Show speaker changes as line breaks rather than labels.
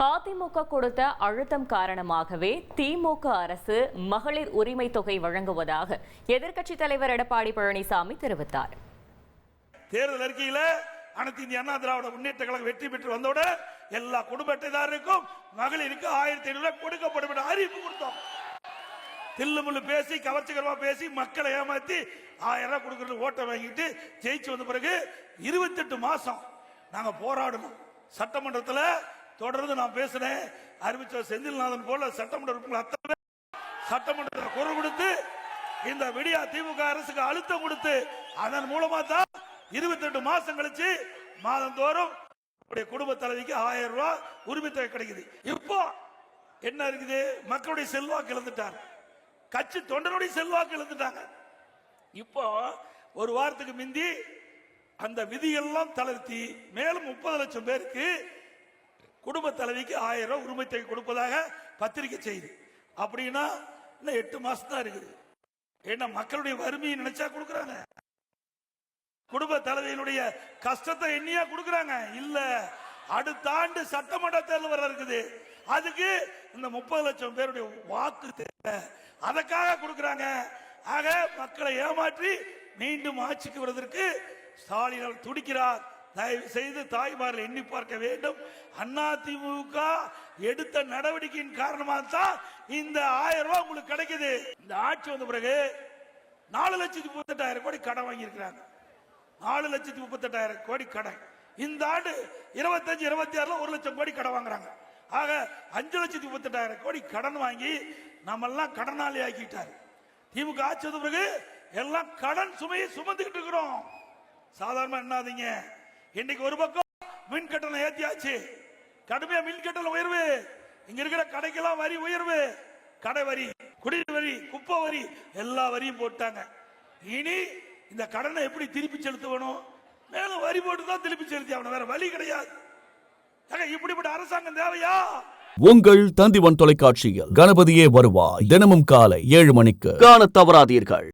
அதிமுக கொடுத்த அழுத்தம் காரணமாகவே திமுக அரசு மகளிர் உரிமை தொகை வழங்குவதாக எதிர்க்கட்சித் தலைவர் எடப்பாடி பழனிசாமி தெரிவித்தார்.
தேர்தல் அறிக்கையில அனைத்து இந்திய அண்ணா திராவிட முன்னேற்ற கழகம் வெற்றி பெற்று வந்தோட எல்லா குடும்ப அட்டைதாரருக்கும் மகளிருக்கு 1500 ரூபாய் கொடுக்கப்படும் என்ற அறிவிப்பு கொடுத்தோம். தில்லுமுள்ளு பேசி கவர்ச்சிகரமா பேசி மக்களை ஏமாத்தி 1000 ரூபாய் கொடுக்கறது ஓட்டை வாங்கிட்டு ஜெயிச்சு வந்த பிறகு 28 மாசம் நாங்க போராடணும். சட்டமன்றத்தில் தொடர்ந்து நான் பேசினேன். அறிவிச்ச செந்தில்நாதன் போல சட்டமன்ற உறுப்பினர்கள் அத்தனை சட்டமன்றத்தில் குரல் கொடுத்து இந்த விடியா திமுக அரசுக்கு அழுத்தம் கொடுத்து அதன் மூலமா தான் 28 மாசம் கழிச்சு மாதந்தோறும் குடும்ப தலைவிக்கு 1000 ரூபாய் உரிமை தொகை கிடைக்குது. இப்போ என்ன இருக்குது? மக்களுடைய செல்வாக்கு இழந்துட்டாங்க, கட்சி தொண்டருடைய செல்வாக்கு இழந்துட்டாங்க. இப்போ ஒரு வாரத்துக்கு முந்தி அந்த விதியெல்லாம் தளர்த்தி மேலும் 30 லட்சம் பேருக்கு குடும்ப தலைவிக்கு 1000 ரூபாய் உரிமை தொகை கொடுப்பதாக பத்திரிகை செய்து. அப்படின்னா இன்னும் 8 மாசம் தான் இருக்குது. ஏன்னா மக்களுடைய வறுமையை நினைச்சா கொடுக்கறாங்க, குடும்ப தலைவியினுடைய கஷ்டத்தை எண்ணியா கொடுக்கறாங்க. இல்ல அடுத்த ஆண்டு சட்டமன்ற தேர்தல் வர இருக்குது, அதுக்கு இந்த 30 லட்சம் பேருடைய வாக்கு தேவை, அதற்காக கொடுக்கறாங்க. ஆக மக்களை ஏமாற்றி மீண்டும் ஆட்சிக்கு வருவதற்கு ஸ்டாலின் துடிக்கிறார். தயவு செய்து தாய்மார்கள் எண்ணி பார்க்க வேண்டும். அதிமுக எடுத்த நடவடிக்கையின் காரணமாக தான் இந்த 1000 ரூபாய் உங்களுக்கு கிடைக்குது. இந்த ஆட்சி வந்த பிறகு 4,38,000 கோடி கடன் வாங்கி இருக்கிறாங்க. 4,38,000 கோடி கடன். இந்த ஆண்டு 25-26 1 லட்சம் கோடி கடன் வாங்குறாங்க. ஆக 5,38,000 கோடி கடன் வாங்கி நம்ம எல்லாம் கடனாளி ஆக்கிட்டாரு. திமுக ஆட்சி வந்த பிறகு எல்லாம் கடன் சுமையை சுமந்துகிட்டு இருக்கிறோம். சாதாரணமா என்னாதீங்க. இன்னைக்கு ஒரு பக்கம் மின் கட்டணம் ஏத்தியாச்சு, கடுமையா மின் கட்டணம் உயர்வு, இங்க இருக்கிற கடைக்கெல்லாம் வரி உயர்வு, கடை வரி, குடிநீர் வரி, குப்பை வரி, எல்லா வரியும் போட்டாங்க. இனி இந்த கடனை எப்படி திருப்பி செலுத்தணும்? மேலும் வரி போட்டு தான் திருப்பி செலுத்தி ஆகணும், வேற வழி கிடையாது. இப்படிப்பட்ட அரசாங்கம் தேவையா?
உங்கள் தந்திவன் தொலைக்காட்சியில் கணபதியே வருவாய் தினமும் காலை 7 மணிக்கு காண தவறாதீர்கள்.